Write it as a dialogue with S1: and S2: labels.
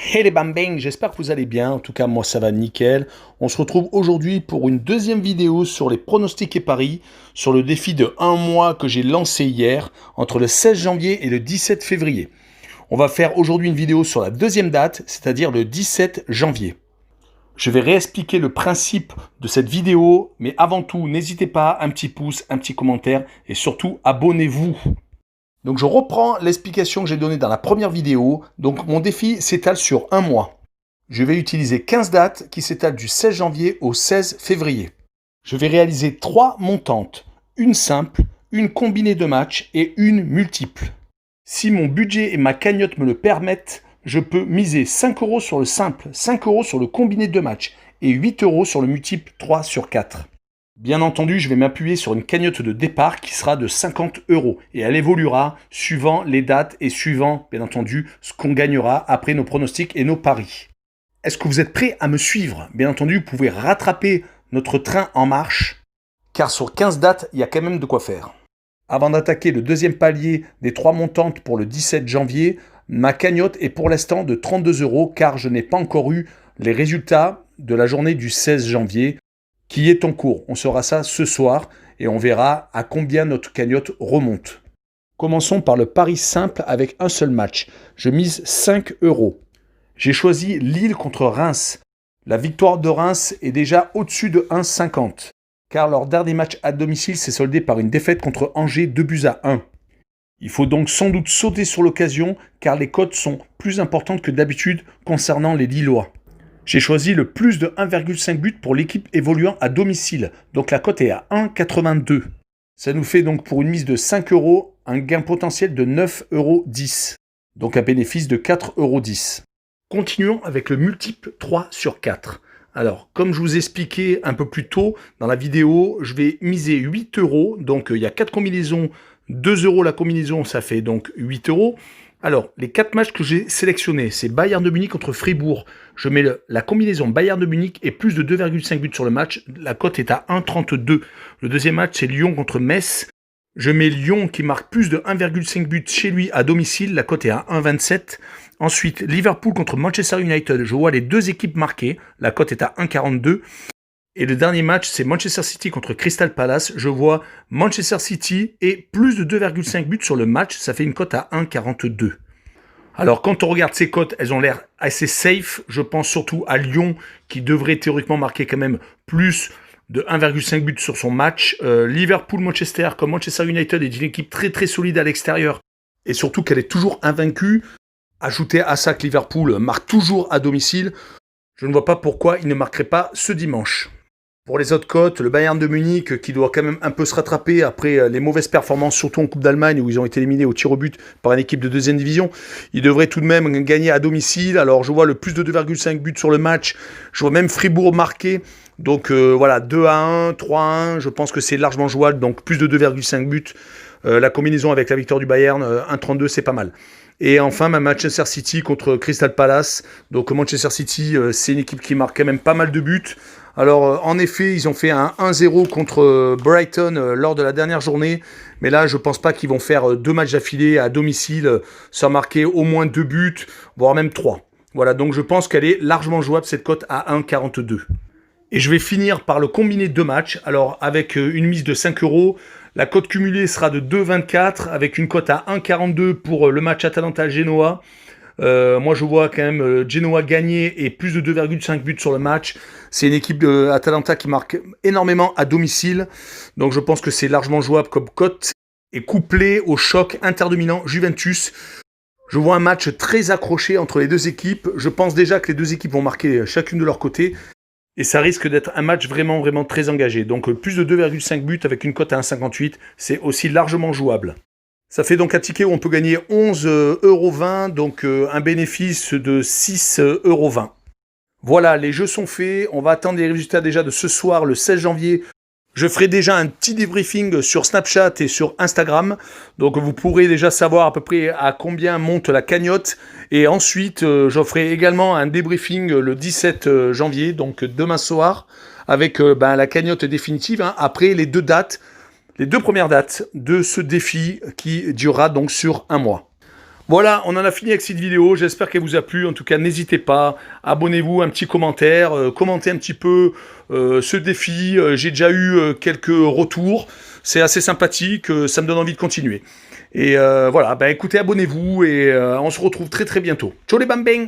S1: Hey les bambins, j'espère que vous allez bien. En tout cas, moi ça va nickel. On se retrouve aujourd'hui pour une deuxième vidéo sur les pronostics et paris, sur le défi de un mois que j'ai lancé hier, entre le 16 janvier et le 17 février. On va faire aujourd'hui une vidéo sur la deuxième date, c'est-à-dire le 17 janvier. Je vais réexpliquer le principe de cette vidéo, mais avant tout, n'hésitez pas, un petit pouce, un petit commentaire, et surtout, abonnez-vous. Donc je reprends l'explication que j'ai donnée dans la première vidéo. Donc mon défi s'étale sur un mois. Je vais utiliser 15 dates qui s'étalent du 16 janvier au 16 février. Je vais réaliser 3 montantes, une simple, une combinée de matchs et une multiple. Si mon budget et ma cagnotte me le permettent, je peux miser 5 € sur le simple, 5 € sur le combiné de matchs et 8 € sur le multiple 3 sur 4. Bien entendu, je vais m'appuyer sur une cagnotte de départ qui sera de 50 € et elle évoluera suivant les dates et suivant, bien entendu, ce qu'on gagnera après nos pronostics et nos paris. Est-ce que vous êtes prêts à me suivre? Bien entendu, vous pouvez rattraper notre train en marche, car sur 15 dates, il y a quand même de quoi faire. Avant d'attaquer le deuxième palier des 3 montantes pour le 17 janvier, ma cagnotte est pour l'instant de 32 € car je n'ai pas encore eu les résultats de la journée du 16 janvier qui est en cours. On saura ça ce soir et on verra à combien notre cagnotte remonte. Commençons par le pari simple avec un seul match. Je mise 5 €. J'ai choisi Lille contre Reims. La victoire de Reims est déjà au-dessus de 1,50 car leur dernier match à domicile s'est soldé par une défaite contre Angers 2-1. Il faut donc sans doute sauter sur l'occasion car les cotes sont plus importantes que d'habitude concernant les Lillois. J'ai choisi le plus de 1,5 but pour l'équipe évoluant à domicile, donc la cote est à 1,82. Ça nous fait donc pour une mise de 5 € un gain potentiel de 9,10 €, donc un bénéfice de 4,10 €. Continuons avec le multiple 3 sur 4. Alors, comme je vous expliquais un peu plus tôt dans la vidéo, je vais miser 8 €, donc il y a 4 combinaisons, 2 € la combinaison, ça fait donc 8 €. Alors, les 4 matchs que j'ai sélectionnés, c'est Bayern de Munich contre Fribourg. Je mets la combinaison Bayern de Munich et plus de 2,5 buts sur le match. La cote est à 1,32. Le deuxième match, c'est Lyon contre Metz. Je mets Lyon qui marque plus de 1,5 buts chez lui à domicile. La cote est à 1,27. Ensuite, Liverpool contre Manchester United. Je vois les deux équipes marquées. La cote est à 1,42. Et le dernier match, c'est Manchester City contre Crystal Palace. Je vois Manchester City et plus de 2,5 buts sur le match. Ça fait une cote à 1,42. Alors, quand on regarde ces cotes, elles ont l'air assez safe. Je pense surtout à Lyon, qui devrait théoriquement marquer quand même plus de 1,5 buts sur son match. Liverpool-Manchester, comme Manchester United, est une équipe très très solide à l'extérieur. Et surtout qu'elle est toujours invaincue. Ajoutez à ça que Liverpool marque toujours à domicile. Je ne vois pas pourquoi il ne marquerait pas ce dimanche. Pour les autres cotes, le Bayern de Munich qui doit quand même un peu se rattraper après les mauvaises performances, surtout en Coupe d'Allemagne où ils ont été éliminés au tir au but par une équipe de deuxième division. Ils devraient tout de même gagner à domicile. Alors je vois le plus de 2,5 buts sur le match. Je vois même Fribourg marquer. Donc voilà, 2-1, 3-1. Je pense que c'est largement jouable. Donc plus de 2,5 buts. La combinaison avec la victoire du Bayern, 1,32, c'est pas mal. Et enfin, Manchester City contre Crystal Palace. Donc Manchester City, c'est une équipe qui marque quand même pas mal de buts. Alors, en effet, ils ont fait un 1-0 contre Brighton lors de la dernière journée. Mais là, je pense pas qu'ils vont faire 2 matchs d'affilée à domicile sans marquer au moins 2 buts, voire même 3. Voilà, donc je pense qu'elle est largement jouable, cette cote à 1,42. Et je vais finir par le combiné de matchs. Alors, avec une mise de 5 €, la cote cumulée sera de 2,24 avec une cote à 1,42 pour le match Atalanta-Genoa. Moi, je vois quand même Genoa gagner et plus de 2,5 buts sur le match. C'est une équipe de Atalanta qui marque énormément à domicile. Donc, je pense que c'est largement jouable comme cote. Et couplé au choc Inter de Milan-Juventus, je vois un match très accroché entre les deux équipes. Je pense déjà que les deux équipes vont marquer chacune de leur côté. Et ça risque d'être un match vraiment, vraiment très engagé. Donc, plus de 2,5 buts avec une cote à 1,58, c'est aussi largement jouable. Ça fait donc un ticket où on peut gagner 11,20 €, donc un bénéfice de 6,20 €. Voilà, les jeux sont faits. On va attendre les résultats déjà de ce soir, le 16 janvier. Je ferai déjà un petit débriefing sur Snapchat et sur Instagram. Donc vous pourrez déjà savoir à peu près à combien monte la cagnotte. Et ensuite, j'en ferai également un débriefing le 17 janvier, donc demain soir, avec la cagnotte définitive, hein, après les deux premières dates de ce défi qui durera donc sur un mois. Voilà, on en a fini avec cette vidéo, j'espère qu'elle vous a plu. En tout cas, n'hésitez pas, abonnez-vous, un petit commentaire, commentez un petit peu ce défi. J'ai déjà eu quelques retours, c'est assez sympathique, ça me donne envie de continuer. Et voilà, bah écoutez, abonnez-vous et on se retrouve très très bientôt. Ciao les bambins!